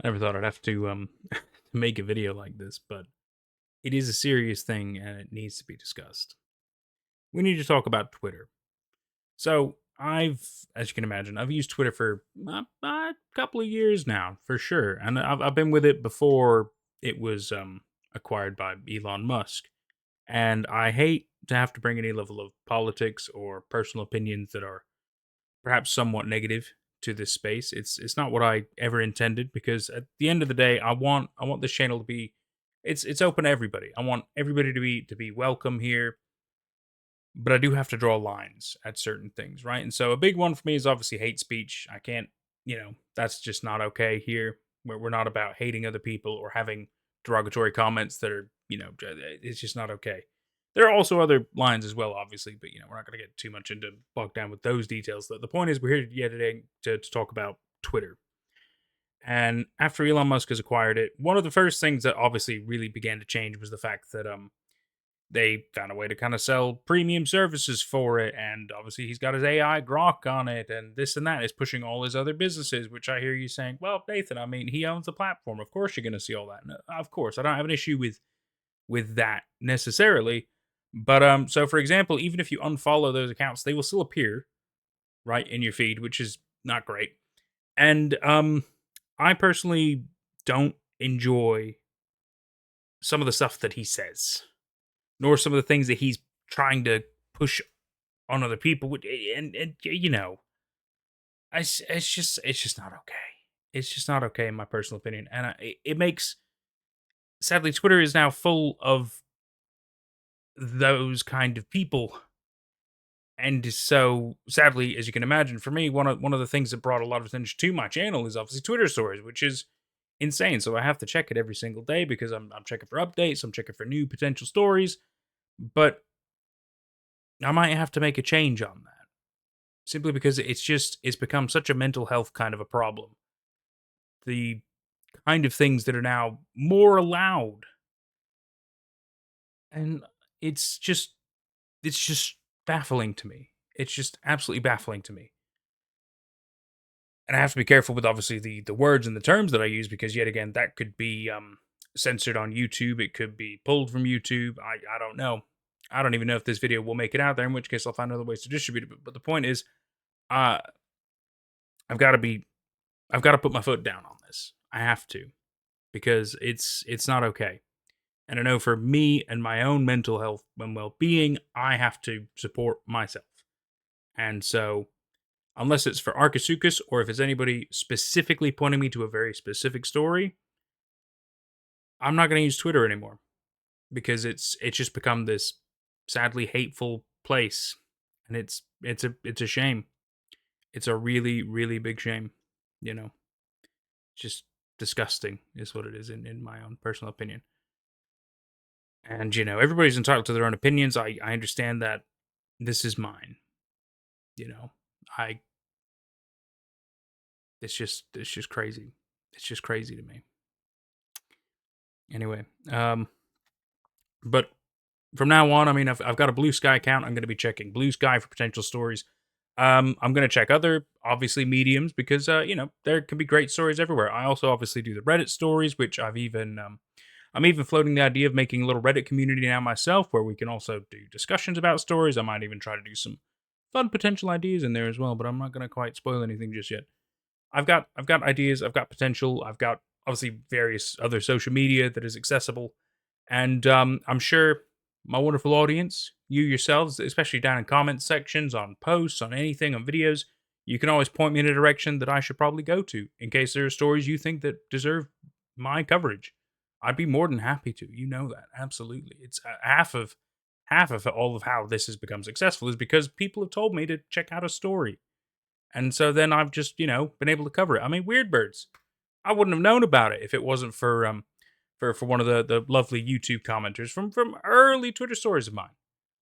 I never thought I'd have to make a video like this, but it is a serious thing and it needs to be discussed. We need to talk about Twitter. So as you can imagine, I've used Twitter for a couple of years now, for sure, and I've been with it before it was acquired by Elon Musk. And I hate to have to bring any level of politics or personal opinions that are perhaps somewhat negative to this space. It's not what I ever intended because at the end of the day, I want this channel to be it's open to everybody. I want everybody to be welcome here, but I do have to draw lines at certain things, right? And so a big one for me is obviously hate speech. I can't, that's just not okay here. Where we're not about hating other people or having derogatory comments that are, it's just not okay. There are also other lines as well, obviously, but we're not going to get too much into bogged down with those details. The point is, we're here yet today to talk about Twitter. And after Elon Musk has acquired it, one of the first things that obviously really began to change was the fact that they found a way to kind of sell premium services for it. And obviously, he's got his AI Grok on it, and this and that is pushing all his other businesses. Which I hear you saying, well, Nathan, I mean, he owns the platform. Of course, you're going to see all that. And of course, I don't have an issue with that necessarily. But so for example, even if you unfollow those accounts, they will still appear right in your feed, which is not great. And I personally don't enjoy some of the stuff that he says, nor some of the things that he's trying to push on other people. And it's just not okay. It's just not okay in my personal opinion, and it makes sadly Twitter is now full of those kind of people. And so, sadly, as you can imagine, for me, one of the things that brought a lot of attention to my channel is obviously Twitter stories, which is insane. So I have to check it every single day because I'm checking for updates, I'm checking for new potential stories. But I might have to make a change on that simply because it's become such a mental health kind of a problem. The kind of things that are now more allowed, and it's just it's just baffling to me. It's just absolutely baffling to me. And I have to be careful with obviously the words and the terms that I use because yet again that could be censored on YouTube. It could be pulled from YouTube. I don't know. I don't even know if this video will make it out there. In which case I'll find other ways to distribute it. But the point is, uh, I've got to be I've got to put my foot down on this. I have to because it's not okay. And I know for me and my own mental health and well being, I have to support myself. And so unless it's for Arcasuchus or if it's anybody specifically pointing me to a very specific story, I'm not going to use Twitter anymore because it's just become this sadly hateful place, and it's a shame. It's a really really big shame. You know, just disgusting is what it is in my own personal opinion. And everybody's entitled to their own opinions. I understand that. This is mine. You know, I it's just crazy. It's just crazy to me. Anyway, but from now on, I mean, I've got a Blue Sky account. I'm going to be checking Blue Sky for potential stories. I'm going to check other, obviously, mediums because, there can be great stories everywhere. I also obviously do the Reddit stories, which I'm even floating the idea of making a little Reddit community now myself where we can also do discussions about stories. I might even try to do some fun potential ideas in there as well, but I'm not going to quite spoil anything just yet. I've got ideas, I've got potential, I've got obviously various other social media that is accessible, and I'm sure my wonderful audience, you yourselves, especially down in comment sections, on posts, on anything, on videos, you can always point me in a direction that I should probably go to in case there are stories you think that deserve my coverage. I'd be more than happy to. You know that absolutely. It's half of all of how this has become successful is because people have told me to check out a story, and so then I've just been able to cover it. I mean, Weird Birds. I wouldn't have known about it if it wasn't for one of the lovely YouTube commenters from early Twitter stories of mine.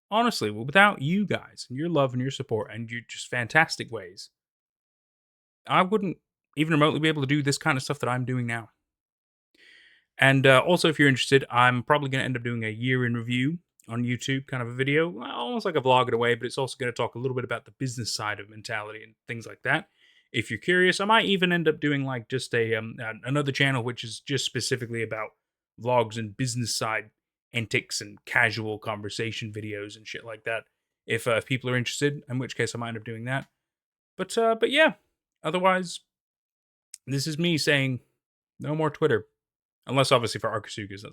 Honestly, without you guys and your love and your support and your just fantastic ways, I wouldn't even remotely be able to do this kind of stuff that I'm doing now. And also, if you're interested, I'm probably going to end up doing a year in review on YouTube, kind of a video, almost like a vlog in a way, but it's also going to talk a little bit about the business side of mentality and things like that. if you're curious. I might even end up doing like just another channel which is just specifically about vlogs and business side antics and casual conversation videos and shit like that. If people are interested, in which case I might end up doing that. But yeah, otherwise, this is me saying no more Twitter, unless obviously for Arcasugas,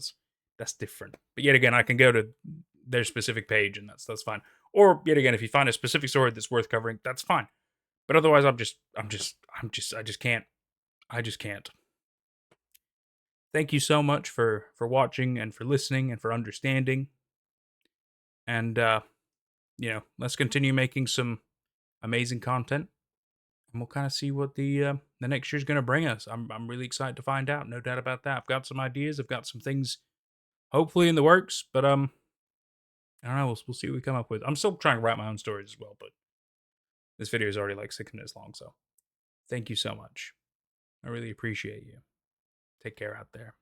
that's different. But yet again, I can go to their specific page, and that's fine. Or yet again, if you find a specific story that's worth covering, that's fine. But otherwise, I just can't. I just can't. Thank you so much for watching and for listening and for understanding. And let's continue making some amazing content, and we'll kind of see what the next year's going to bring us. I'm really excited to find out. No doubt about that. I've got some ideas. I've got some things hopefully in the works, but I don't know. We'll see what we come up with. I'm still trying to write my own stories as well, but this video is already like 6 minutes long. So thank you so much. I really appreciate you. Take care out there.